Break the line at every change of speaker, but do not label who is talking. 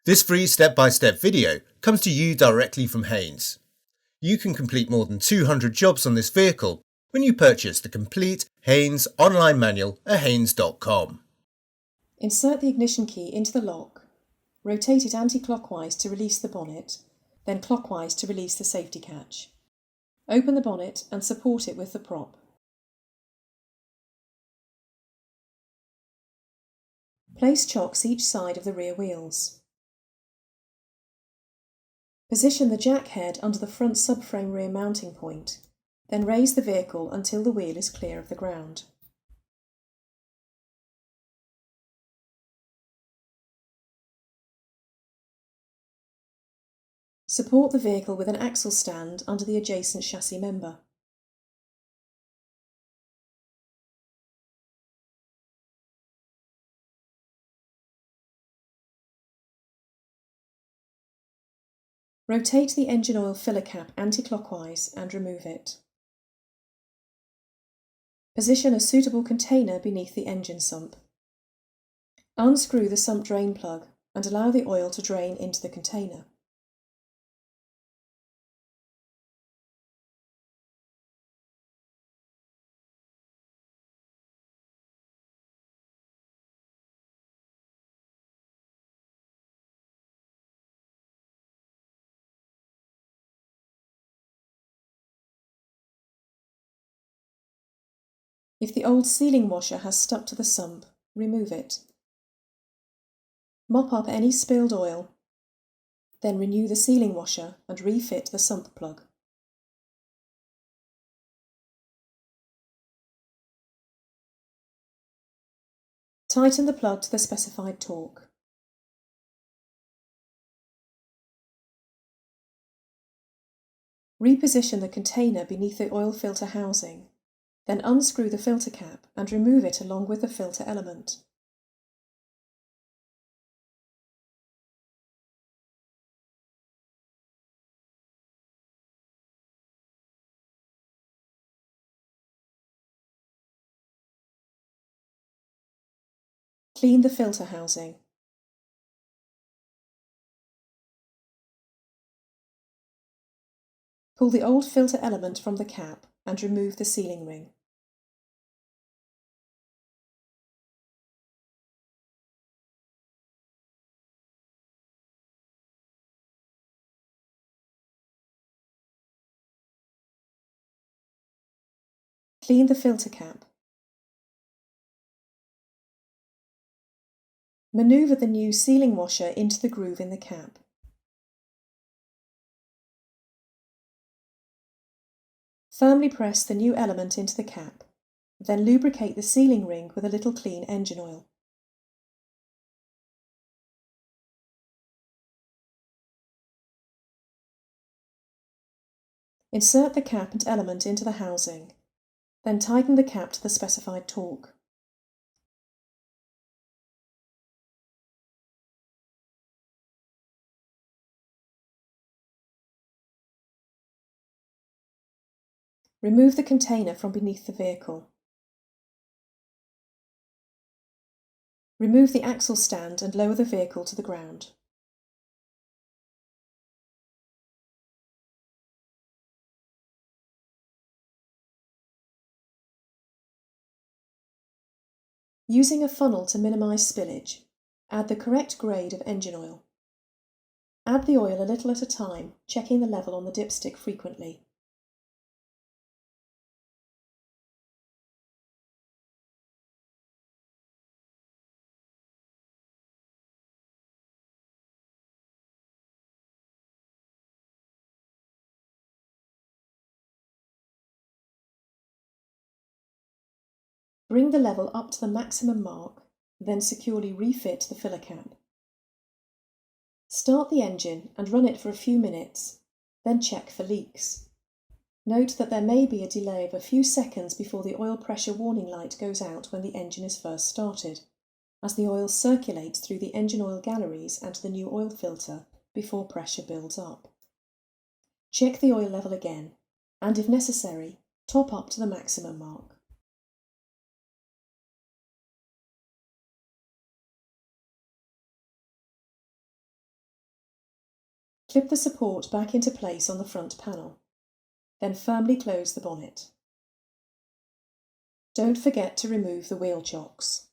This free step-by-step video comes to you directly from Haynes. You can complete more than 200 jobs on this vehicle when you purchase the complete Haynes online manual at haynes.com.
Insert the ignition key into the lock, rotate it anti-clockwise to release the bonnet, then clockwise to release the safety catch. Open the bonnet and support it with the prop. Place chocks each side of the rear wheels. Position the jack head under the front subframe rear mounting point, then raise the vehicle until the wheel is clear of the ground. Support the vehicle with an axle stand under the adjacent chassis member. Rotate the engine oil filler cap anti-clockwise and remove it. Position a suitable container beneath the engine sump. Unscrew the sump drain plug and allow the oil to drain into the container. If the old sealing washer has stuck to the sump, remove it. Mop up any spilled oil, then renew the sealing washer and refit the sump plug. Tighten the plug to the specified torque. Reposition the container beneath the oil filter housing, then unscrew the filter cap and remove it along with the filter element. Clean the filter housing. Pull the old filter element from the cap and remove the sealing ring. Clean the filter cap. Maneuver the new sealing washer into the groove in the cap. Firmly press the new element into the cap, then lubricate the sealing ring with a little clean engine oil. Insert the cap and element into the housing, then tighten the cap to the specified torque. Remove the container from beneath the vehicle. Remove the axle stand and lower the vehicle to the ground. Using a funnel to minimise spillage, add the correct grade of engine oil. Add the oil a little at a time, checking the level on the dipstick frequently. Bring the level up to the maximum mark, then securely refit the filler cap. Start the engine and run it for a few minutes, then check for leaks. Note that there may be a delay of a few seconds before the oil pressure warning light goes out when the engine is first started, as the oil circulates through the engine oil galleries and to the new oil filter before pressure builds up. Check the oil level again, and if necessary, top up to the maximum mark. Clip the support back into place on the front panel. Then firmly close the bonnet. Don't forget to remove the wheel chocks.